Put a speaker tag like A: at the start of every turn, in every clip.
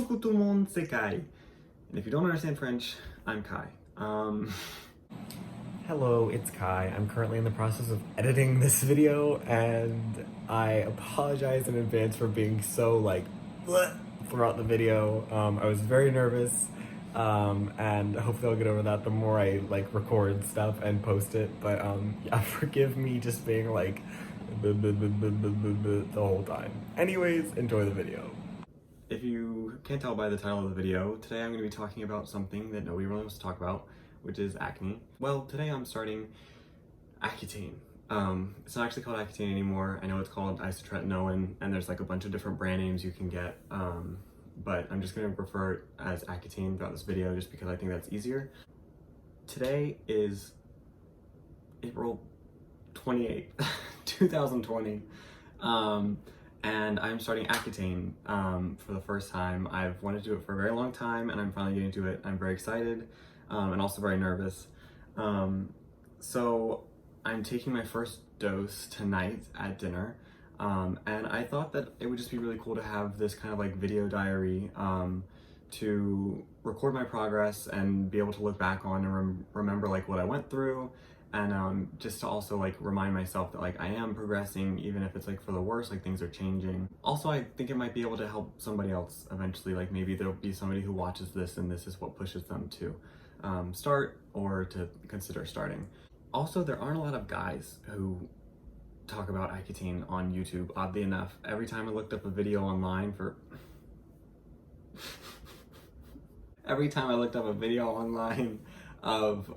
A: coucou tout le monde, c'est Kai. And if you don't understand French, I'm Kai. Hello, it's Kai. I'm currently in the process of editing this video, and I apologize in advance for being so like bleh throughout the video. I was very nervous, and hopefully I'll get over that the more I like record stuff and post it. But yeah, forgive me just being like the whole time. Anyways, enjoy the video. If you can't tell by the title of the video, today I'm going to be talking about something that nobody really wants to talk about, which is acne. Well, today I'm starting Accutane. It's not actually called Accutane anymore. I know it's called isotretinoin, and there's like a bunch of different brand names you can get, but I'm just going to refer it as Accutane throughout this video just because I think that's easier. Today is April 28th, 2020. And I'm starting Accutane for the first time. I've wanted to do it for a very long time, and I'm finally getting to it. I'm very excited and also very nervous. So I'm taking my first dose tonight at dinner, and I thought that it would just be really cool to have this kind of like video diary to record my progress and be able to look back on and remember like what I went through. And just to also like remind myself that like I am progressing, even if it's like for the worse, like things are changing. Also, I think it might be able to help somebody else eventually. Like maybe there'll be somebody who watches this and this is what pushes them to start or to consider starting. Also, there aren't a lot of guys who talk about Accutane on YouTube, oddly enough. Every time I looked up a video online for every time I looked up a video online of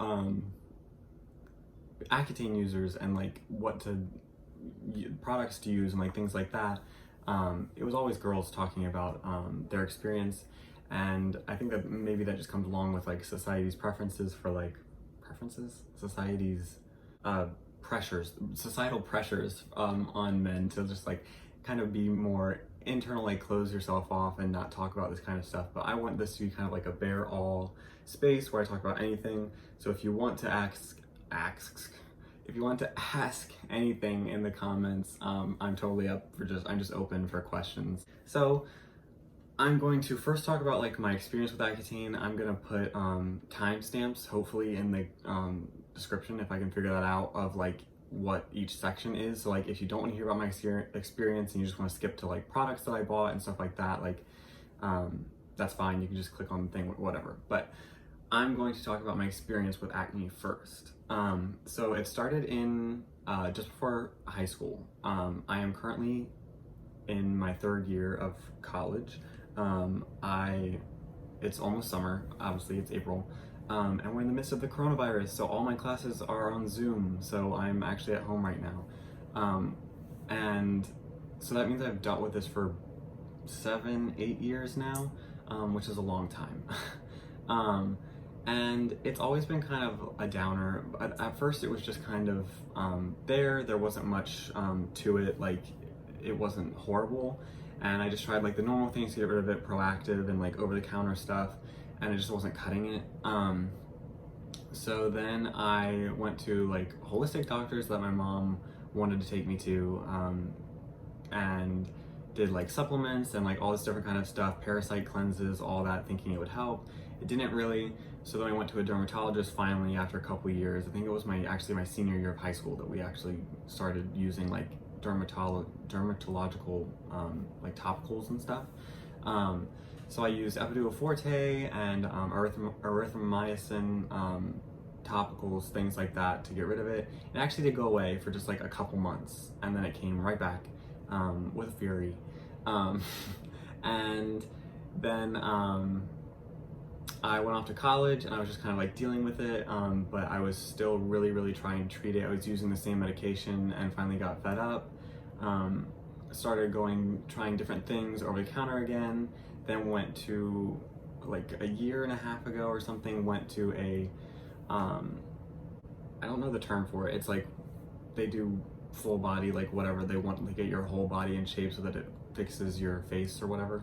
A: Accutane users and like what products to use and like things like that, it was always girls talking about their experience, and I think that maybe that just comes along with like society's preferences for like society's societal pressures on men to just like kind of be more internal, like close yourself off and not talk about this kind of stuff. But I want this to be kind of like a bare all space where I talk about anything. So if you want to if you want to ask anything in the comments, I'm totally up for I'm just open for questions. So I'm going to first talk about like my experience with Accutane. I'm gonna put timestamps hopefully in the description if I can figure that out of like what each section is. So like if you don't want to hear about my experience and you just want to skip to like products that I bought and stuff like that, like that's fine. You can just click on the thing, whatever. But I'm going to talk about my experience with acne first. So it started in just before high school. I am currently in my third year of college. It's almost summer, obviously it's April, and we're in the midst of the coronavirus, so all my classes are on Zoom, so I'm actually at home right now. And so that means I've dealt with this for 7-8 years now, which is a long time. And it's always been kind of a downer. At first it was just kind of there wasn't much to it, like it wasn't horrible, and I just tried like the normal things to get rid of it, proactive and like over-the-counter stuff, and it just wasn't cutting it. So then I went to like holistic doctors that my mom wanted to take me to, and did like supplements and like all this different kind of stuff, parasite cleanses, all that, thinking it would help. It didn't really. So then I went to a dermatologist finally after a couple years. I think it was actually my senior year of high school that we actually started using like dermatological like topicals and stuff. So I used Epiduo Forte and erythromycin topicals, things like that to get rid of it. It actually did go away for just like a couple months, and then it came right back with fury. And then I went off to college and I was just kind of like dealing with it, but I was still really trying to treat it. I was using the same medication and finally got fed up. Started trying different things over the counter again, then went to like a year and a half ago or something, went to a, I don't know the term for it. It's like they do full body, like whatever they want to get your whole body in shape so that it fixes your face or whatever.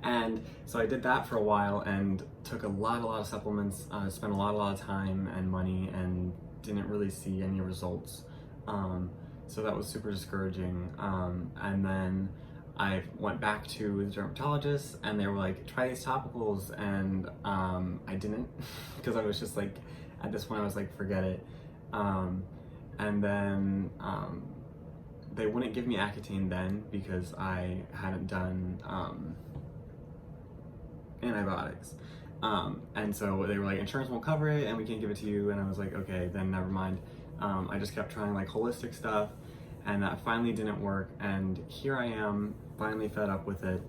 A: And so I did that for a while and took a lot of supplements, spent a lot of time and money, and didn't really see any results. So that was super discouraging. And then I went back to the dermatologist and they were like, try these topicals, and I didn't because I was just like, at this point I was like, forget it. And then they wouldn't give me Accutane then because I hadn't done antibiotics. And so they were like, insurance won't cover it and we can't give it to you. And I was like, okay, then never mind. I just kept trying like holistic stuff, and that finally didn't work. And here I am, finally fed up with it,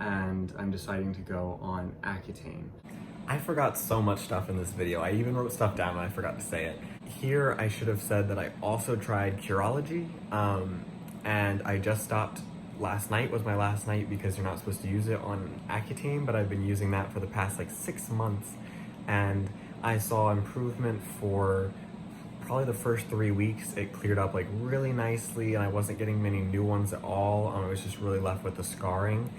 A: and I'm deciding to go on Accutane. I forgot so much stuff in this video. I even wrote stuff down and I forgot to say it. Here I should have said that I also tried Curology, and I just stopped. Last night was my last night because you're not supposed to use it on Accutane, but I've been using that for the past like 6 months, and I saw improvement for probably the first 3 weeks. It cleared up like really nicely and I wasn't getting many new ones at all. I was just really left with the scarring.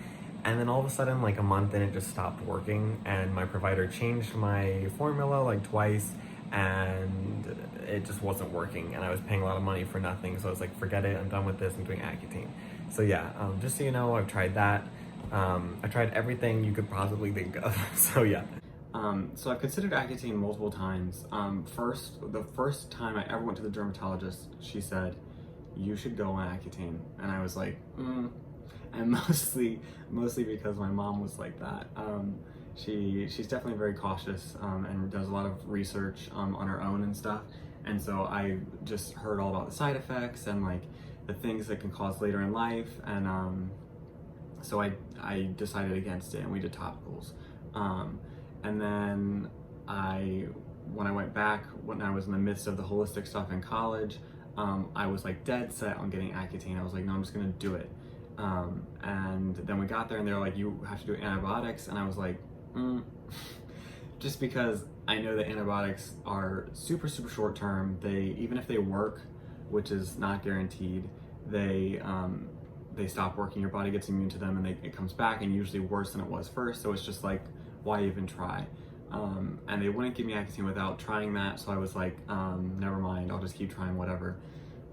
A: And then all of a sudden, like a month in, it just stopped working, and my provider changed my formula like twice, and it just wasn't working, and I was paying a lot of money for nothing. So I was like, forget it, I'm done with this, I'm doing Accutane. So yeah, just so you know, I've tried that. I tried everything you could possibly think of. So yeah. So I've considered Accutane multiple times. The first time I ever went to the dermatologist, she said, you should go on Accutane. And I was like, and mostly because my mom was like that. She's definitely very cautious and does a lot of research on her own and stuff. And so I just heard all about the side effects and like the things that can cause later in life. And so I decided against it, and we did topicals. And then when I went back, when I was in the midst of the holistic stuff in college, I was like dead set on getting Accutane. I was like, no, I'm just gonna do it. And then we got there and they were like, you have to do antibiotics. And I was like, just because I know that antibiotics are super, super short term. Even if they work, which is not guaranteed, they stop working, your body gets immune to them, and it comes back, and usually worse than it was first. So it's just like, why even try? And they wouldn't give me Accutane without trying that. So I was like, never mind, I'll just keep trying whatever.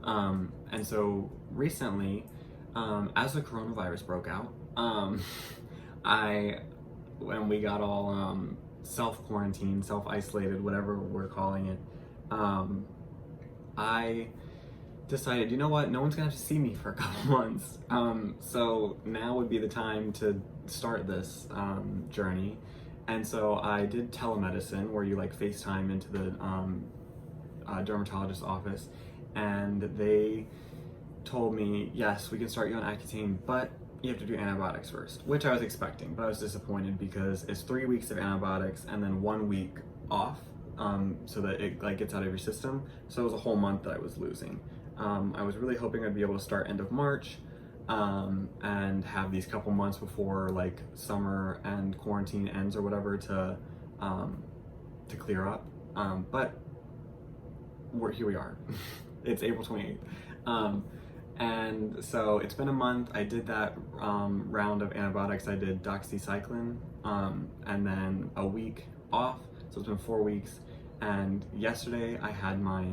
A: And so recently, as the coronavirus broke out, when we got all self-quarantined, self-isolated, whatever we're calling it, I decided, you know what, no one's gonna have to see me for a couple months. So now would be the time to start this journey. And so I did telemedicine, where you like FaceTime into the dermatologist's office, and they told me, yes, we can start you on Accutane, but you have to do antibiotics first, which I was expecting, but I was disappointed because it's 3 weeks of antibiotics and then 1 week off, so that it like gets out of your system. So it was a whole month that I was losing. I was really hoping I'd be able to start end of March, and have these couple months before like summer and quarantine ends or whatever to clear up. But here we are. It's April 28th. And so it's been a month. I did that round of antibiotics. I did doxycycline, and then a week off. So it's been 4 weeks. And yesterday I had my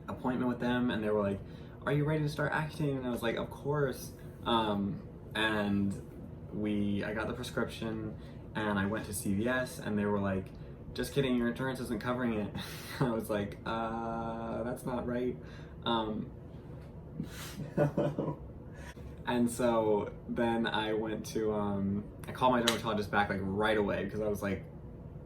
A: appointment with them, and they were like, are you ready to start Accutane? And I was like, of course. And I got the prescription, and I went to CVS, and they were like, just kidding, your insurance isn't covering it. I was like, that's not right. And so then I went to, I called my dermatologist back like right away because I was like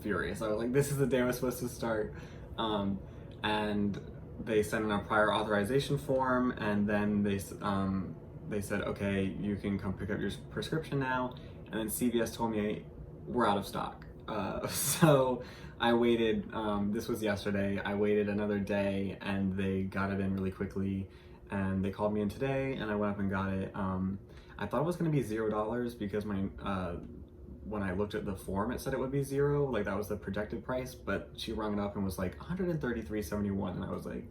A: furious. I was like, this is the day I was supposed to start. And they sent in a prior authorization form, and then they said, okay, you can come pick up your prescription now. And then CVS told me we're out of stock. So I waited, this was yesterday, I waited another day, and they got it in really quickly. And they called me in today, and I went up and got it. I thought it was going to be $0 because when I looked at the form, it said it would be $0, like that was the projected price. But she rung it up and was like $133.71, and I was like,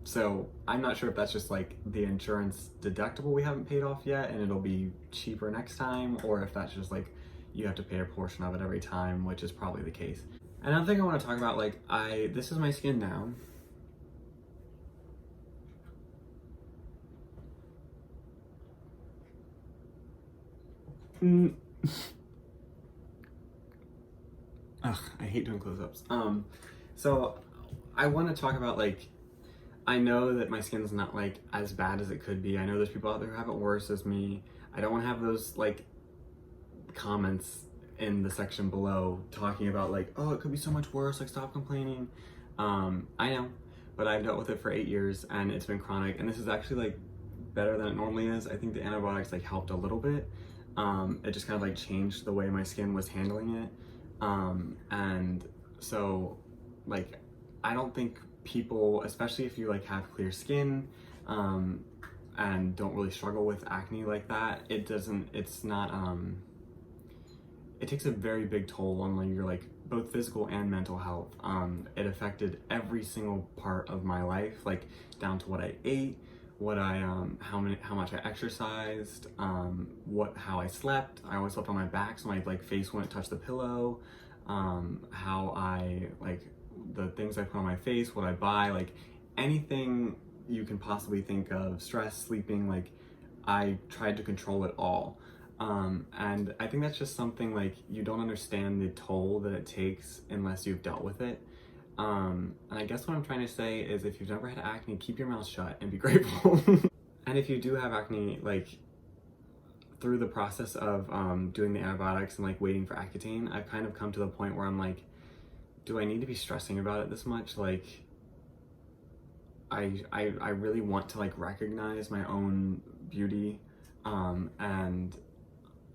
A: so I'm not sure if that's just like the insurance deductible we haven't paid off yet, and it'll be cheaper next time, or if that's just like you have to pay a portion of it every time, which is probably the case. Another thing I want to talk about, like this is my skin now. Ugh, I hate doing close-ups. So I want to talk about, like, I know that my skin's not like as bad as it could be. I know there's people out there who have it worse as me. I don't want to have those like comments in the section below talking about like, oh, it could be so much worse, like stop complaining. I know, but I've dealt with it for 8 years and it's been chronic, and this is actually like better than it normally is. I think the antibiotics like helped a little bit. It just kind of like changed the way my skin was handling it. And so like, I don't think people, especially if you like have clear skin, and don't really struggle with acne like that, it takes a very big toll on like your like both physical and mental health. It affected every single part of my life, like down to what I ate, what I how much I exercised, how I slept. I always slept on my back so my like face wouldn't touch the pillow. How I like the things I put on my face, what I buy, like anything you can possibly think of, stress, sleeping, like I tried to control it all. And I think that's just something like you don't understand the toll that it takes unless you've dealt with it. And I guess what I'm trying to say is if you've never had acne, keep your mouth shut and be grateful. And if you do have acne, like through the process of doing the antibiotics and like waiting for Accutane, I've kind of come to the point where I'm like, do I need to be stressing about it this much? Like, I really want to like recognize my own beauty, and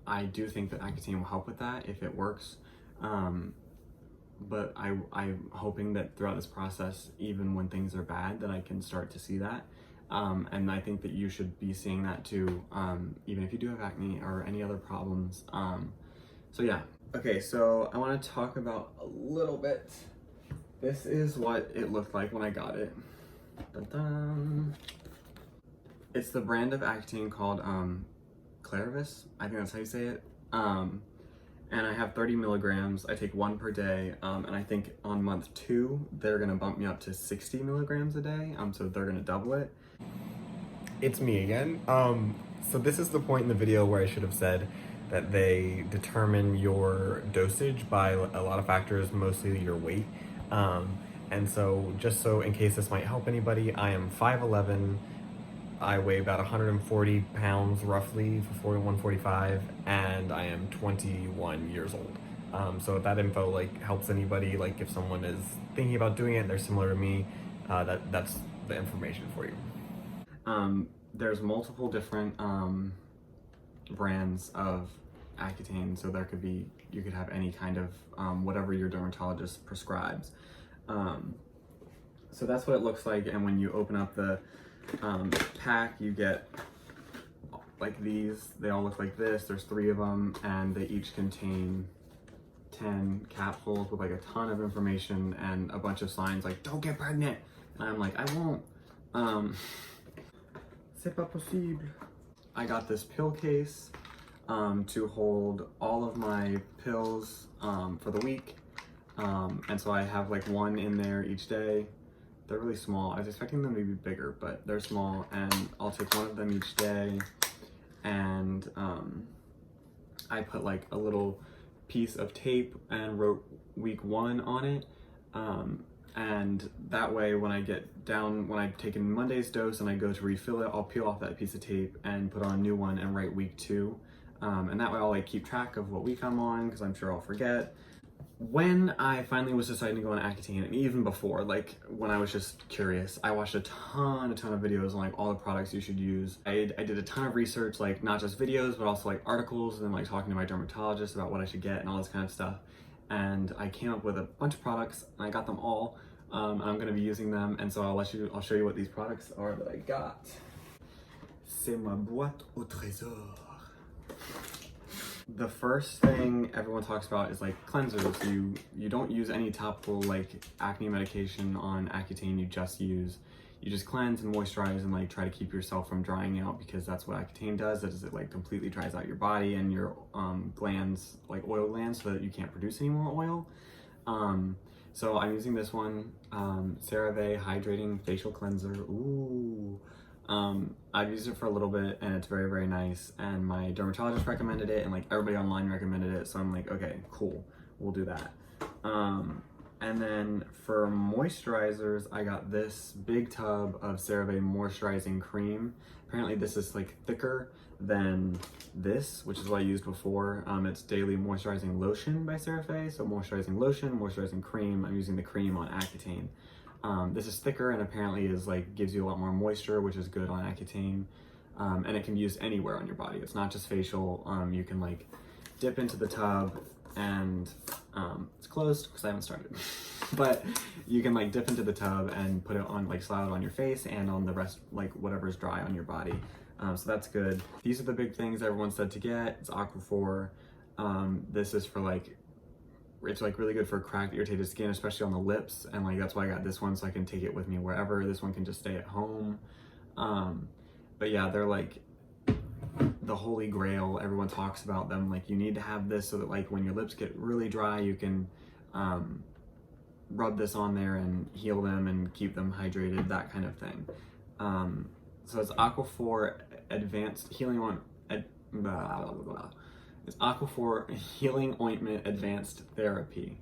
A: I do think that Accutane will help with that if it works. But I'm hoping that throughout this process, even when things are bad, that I can start to see that. And I think that you should be seeing that too, even if you do have acne or any other problems. So yeah. Okay, so I want to talk about a little bit. This is what it looked like when I got it. Dun-dun. It's the brand of Accutane called Clarivis. I think that's how you say it. And I have 30 milligrams. I take 1 per day. And I think on month 2, they're gonna bump me up to 60 milligrams a day. So they're gonna double it. It's me again. So this is the point in the video where I should have said that they determine your dosage by a lot of factors, mostly your weight. And so just so in case this might help anybody, I am 5'11", I weigh about 140 pounds roughly, for 41, 45, and I am 21 years old. So if that info like helps anybody, like if someone is thinking about doing it and they're similar to me, that's the information for you. There's multiple different brands of Accutane, so there could be, you could have any kind of whatever your dermatologist prescribes. So that's what it looks like, and when you open up the pack, you get like these. They all look like this. There's 3 of them, and they each contain 10 capsules with like a ton of information and a bunch of signs like don't get pregnant, and I'm like, I won't. C'est pas possible. I got this pill case to hold all of my pills for the week, and so I have like 1 in there each day. They're really small. I was expecting them to be bigger, but they're small, and I'll take 1 of them each day, and I put like a little piece of tape and wrote week 1 on it, and that way when I get down, when I've taken Monday's dose and I go to refill it, I'll peel off that piece of tape and put on a new one and write week 2, and that way I'll like keep track of what week I'm on, because I'm sure I'll forget. When I finally was deciding to go on Accutane, and even before, like when I was just curious, I watched a ton of videos on like all the products you should use. I did a ton of research, like not just videos, but also like articles, and like talking to my dermatologist about what I should get and all this kind of stuff. And I came up with a bunch of products, and I got them all. I'm gonna be using them, and so I'll show you what these products are that I got. C'est ma boîte au trésor. The first thing everyone talks about is like cleansers. You don't use any topical like acne medication on Accutane. You just cleanse and moisturize and like try to keep yourself from drying out, because that's what Accutane does. It like completely dries out your body and your glands, like oil glands, so that you can't produce any more oil. So I'm using this one, CeraVe Hydrating Facial Cleanser. Ooh. I've used it for a little bit and it's very, very nice. And my dermatologist recommended it and like everybody online recommended it. So I'm like, okay, cool, we'll do that. And then for moisturizers, I got this big tub of CeraVe moisturizing cream. Apparently this is like thicker than this, which is what I used before. It's Daily Moisturizing Lotion by CeraVe. So moisturizing lotion, moisturizing cream. I'm using the cream on Accutane. This is thicker and apparently is like gives you a lot more moisture, which is good on Accutane. And it can be used anywhere on your body. It's not just facial. You can like dip into the tub and it's closed because I haven't started. But you can like dip into the tub and put it on, like slide it on your face and on the rest, like whatever's dry on your body. So that's good. These are the big things everyone said to get. It's Aquaphor. This is for like, it's like really good for cracked, irritated skin, especially on the lips. And like, that's why I got this one so I can take it with me wherever. This one can just stay at home. But yeah, they're like the holy grail. Everyone talks about them. Like you need to have this so that like when your lips get really dry, you can rub this on there and heal them and keep them hydrated, that kind of thing. So it's Aquaphor Advanced Healing It's Aquaphor Healing Ointment Advanced Therapy.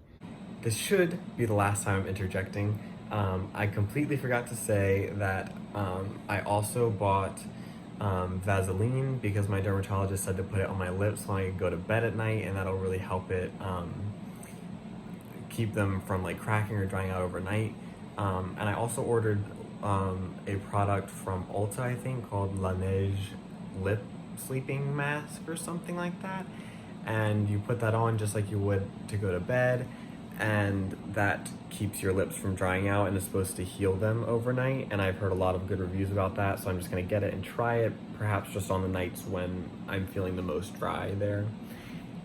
A: This should be the last time I'm interjecting. I completely forgot to say that I also bought Vaseline because my dermatologist said to put it on my lips when I go to bed at night, and that'll really help it keep them from like cracking or drying out overnight. And I also ordered a product from Ulta, I think, called La Neige Lip Sleeping Mask or something like that. And you put that on just like you would to go to bed, and that keeps your lips from drying out and is supposed to heal them overnight. And I've heard a lot of good reviews about that, so I'm just gonna get it and try it, perhaps just on the nights when I'm feeling the most dry there.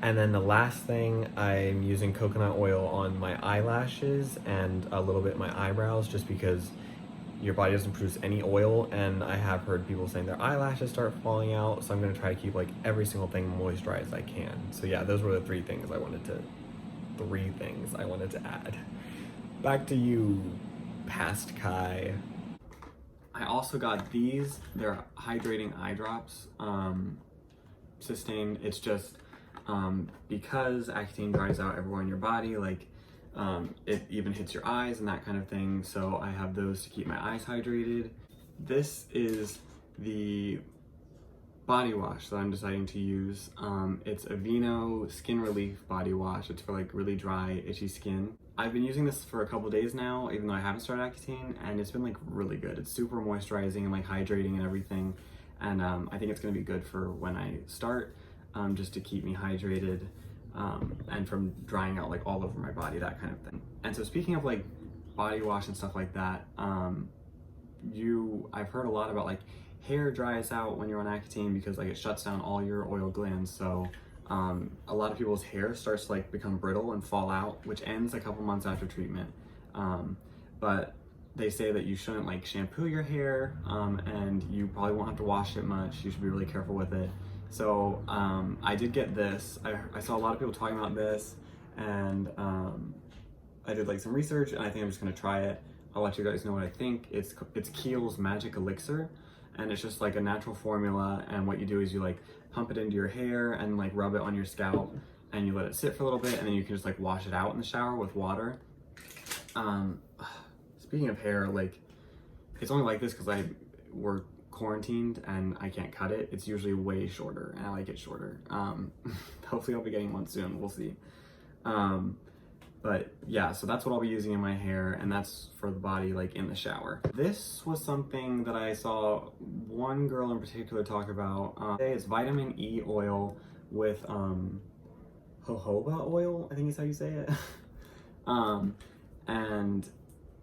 A: And then the last thing, I'm using coconut oil on my eyelashes and a little bit my eyebrows, just because your body doesn't produce any oil, and I have heard people saying their eyelashes start falling out, so I'm gonna try to keep like every single thing moisturized as I can. So yeah, those were the three things I wanted to add. Back to you, past Kai. I also got these. They're hydrating eye drops. Sustained. It's just because Accutane dries out everywhere in your body, like it even hits your eyes and that kind of thing. So I have those to keep my eyes hydrated. This is the body wash that I'm deciding to use. It's Aveeno Skin Relief Body Wash. It's for like really dry, itchy skin. I've been using this for a couple days now, even though I haven't started Accutane, and it's been like really good. It's super moisturizing and like hydrating and everything. And I think it's gonna be good for when I start, just to keep me hydrated and from drying out like all over my body, that kind of thing. And so speaking of like body wash and stuff like that, I've heard a lot about like hair dries out when you're on Accutane because like it shuts down all your oil glands. So a lot of people's hair starts to like become brittle and fall out, which ends a couple months after treatment. But they say that you shouldn't like shampoo your hair, and you probably won't have to wash it much. You should be really careful with it. So I did get this. I saw a lot of people talking about this, and I did like some research, and I think I'm just gonna try it. I'll let you guys know what I think. It's Kiehl's Magic Elixir, and it's just like a natural formula, and what you do is you like pump it into your hair and like rub it on your scalp, and you let it sit for a little bit, and then you can just like wash it out in the shower with water. Speaking of hair, like it's only like this because we're quarantined and I can't cut it. It's usually way shorter, and I like it shorter. Hopefully I'll be getting one soon, we'll see. But yeah, so that's what I'll be using in my hair, and that's for the body, like in the shower. This was something that I saw one girl in particular talk about. It's vitamin E oil with jojoba oil, I think is how you say it. And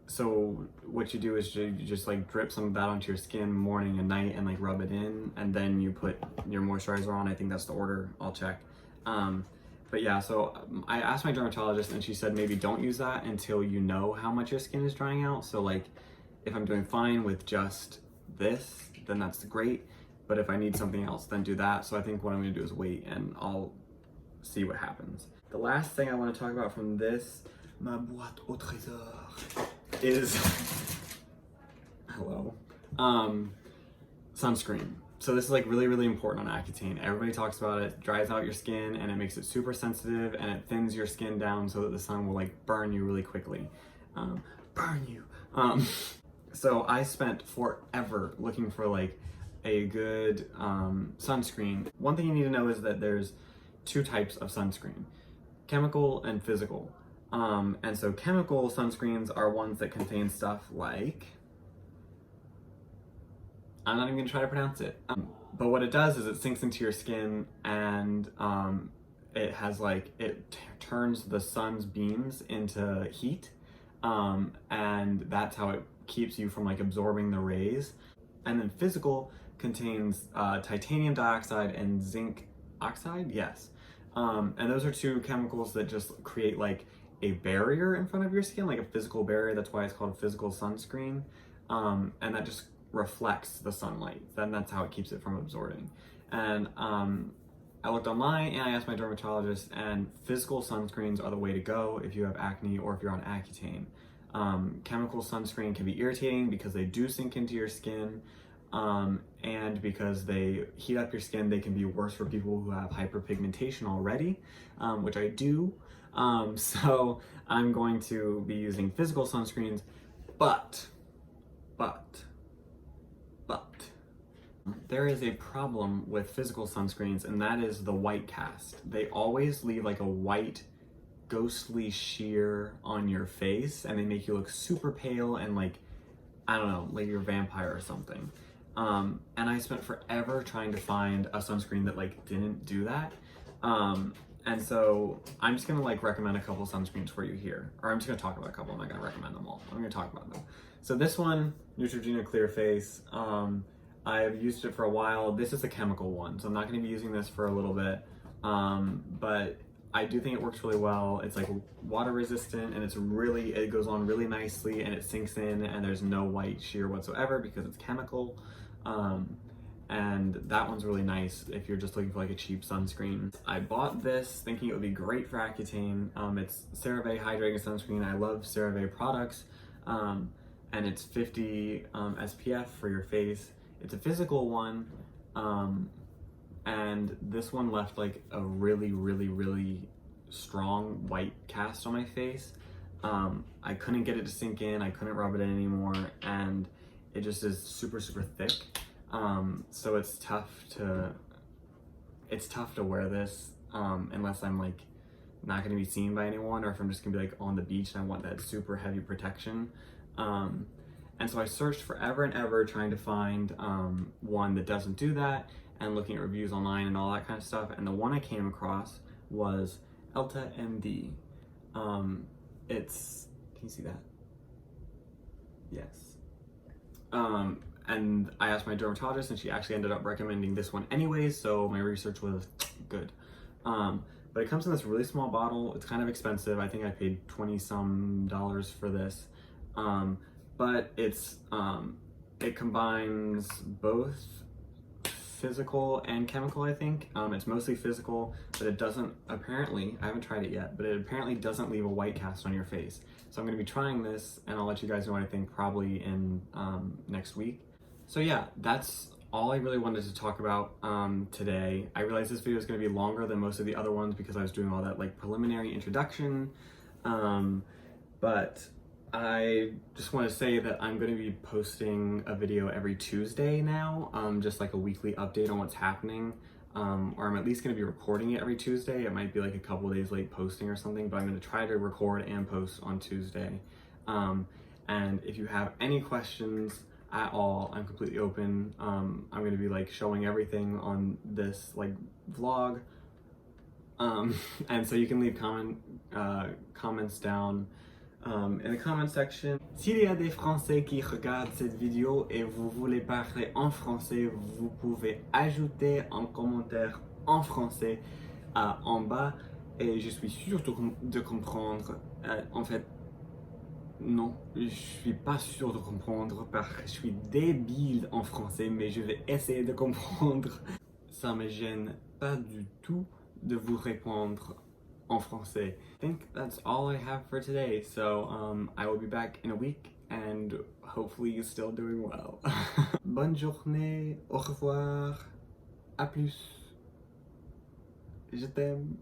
A: so what you do is you just like drip some of that onto your skin morning and night and like rub it in, and then you put your moisturizer on. I think that's the order, I'll check. But yeah, so I asked my dermatologist, and she said maybe don't use that until you know how much your skin is drying out. So like if I'm doing fine with just this, then that's great. But if I need something else, then do that. So I think what I'm gonna do is wait, and I'll see what happens. The last thing I want to talk about from this, ma boîte au trésor, is hello. sunscreen. So this is like really, really important on Accutane. Everybody talks about it. It dries out your skin and it makes it super sensitive and it thins your skin down so that the sun will like burn you really quickly. Burn you. So I spent forever looking for like a good sunscreen. One thing you need to know is that there's two types of sunscreen, chemical and physical. And so chemical sunscreens are ones that contain stuff like, I'm not even gonna try to pronounce it. But what it does is it sinks into your skin and it has like, it turns the sun's beams into heat. And that's how it keeps you from like absorbing the rays. And then physical contains titanium dioxide and zinc oxide, yes. And those are two chemicals that just create like a barrier in front of your skin, like a physical barrier. That's why it's called physical sunscreen. And that just reflects the sunlight. Then that's how it keeps it from absorbing. And I looked online and I asked my dermatologist, and physical sunscreens are the way to go if you have acne or if you're on Accutane. Chemical sunscreen can be irritating because they do sink into your skin, and because they heat up your skin. They can be worse for people who have hyperpigmentation already, which I do. So I'm going to be using physical sunscreens, but there is a problem with physical sunscreens, and that is the white cast. They always leave like a white ghostly sheer on your face, and they make you look super pale and like, I don't know, like you're a vampire or something. And I spent forever trying to find a sunscreen that like didn't do that. And so I'm just gonna like recommend a couple sunscreens for you here, or I'm just gonna talk about a couple. I'm not gonna recommend them all. I'm gonna talk about them. So this one, Neutrogena Clear Face, I've used it for a while. This is a chemical one, so I'm not gonna be using this for a little bit, but I do think it works really well. It's like water resistant, and it goes on really nicely, and it sinks in, and there's no white sheer whatsoever because it's chemical. And that one's really nice if you're just looking for like a cheap sunscreen. I bought this thinking it would be great for Accutane. It's CeraVe Hydrating Sunscreen. I love CeraVe products. And it's 50 SPF for your face. It's a physical one. And this one left like a really, really, really strong white cast on my face. I couldn't get it to sink in. I couldn't rub it in anymore. And it just is super, super thick. So it's tough to wear this unless I'm like not gonna be seen by anyone, or if I'm just gonna be like on the beach and I want that super heavy protection. And so I searched forever and ever trying to find one that doesn't do that, and looking at reviews online and all that kind of stuff. And the one I came across was Elta MD. Can you see that? Yes. And I asked my dermatologist, and she actually ended up recommending this one anyways, so my research was good. But it comes in this really small bottle. It's kind of expensive. I think I paid $20-some for this. But it combines both physical and chemical, I think. It's mostly physical, but it doesn't, apparently, I haven't tried it yet, but it apparently doesn't leave a white cast on your face. So I'm gonna be trying this, and I'll let you guys know what I think probably in next week. So yeah, that's all I really wanted to talk about today. I realized this video is gonna be longer than most of the other ones because I was doing all that like preliminary introduction. But I just want to say that I'm going to be posting a video every Tuesday now, just like a weekly update on what's happening, or I'm at least going to be recording it every Tuesday. It might be like a couple days late posting or something, but I'm going to try to record and post on Tuesday. And if you have any questions at all, I'm completely open. I'm going to be like showing everything on this like vlog, and so you can leave comments down in the comment section. S'il y a des Français qui regardent cette vidéo et vous voulez parler en français, vous pouvez ajouter un commentaire en français en bas, et je suis sûr de comprendre. En fait, non, je suis pas sûr de comprendre parce que je suis débile en français, mais je vais essayer de comprendre. Ça me gêne pas du tout de vous répondre en français. I think that's all I have for today, so I will be back in a week, and hopefully you're still doing well. Bonne journée, au revoir, à plus, je t'aime.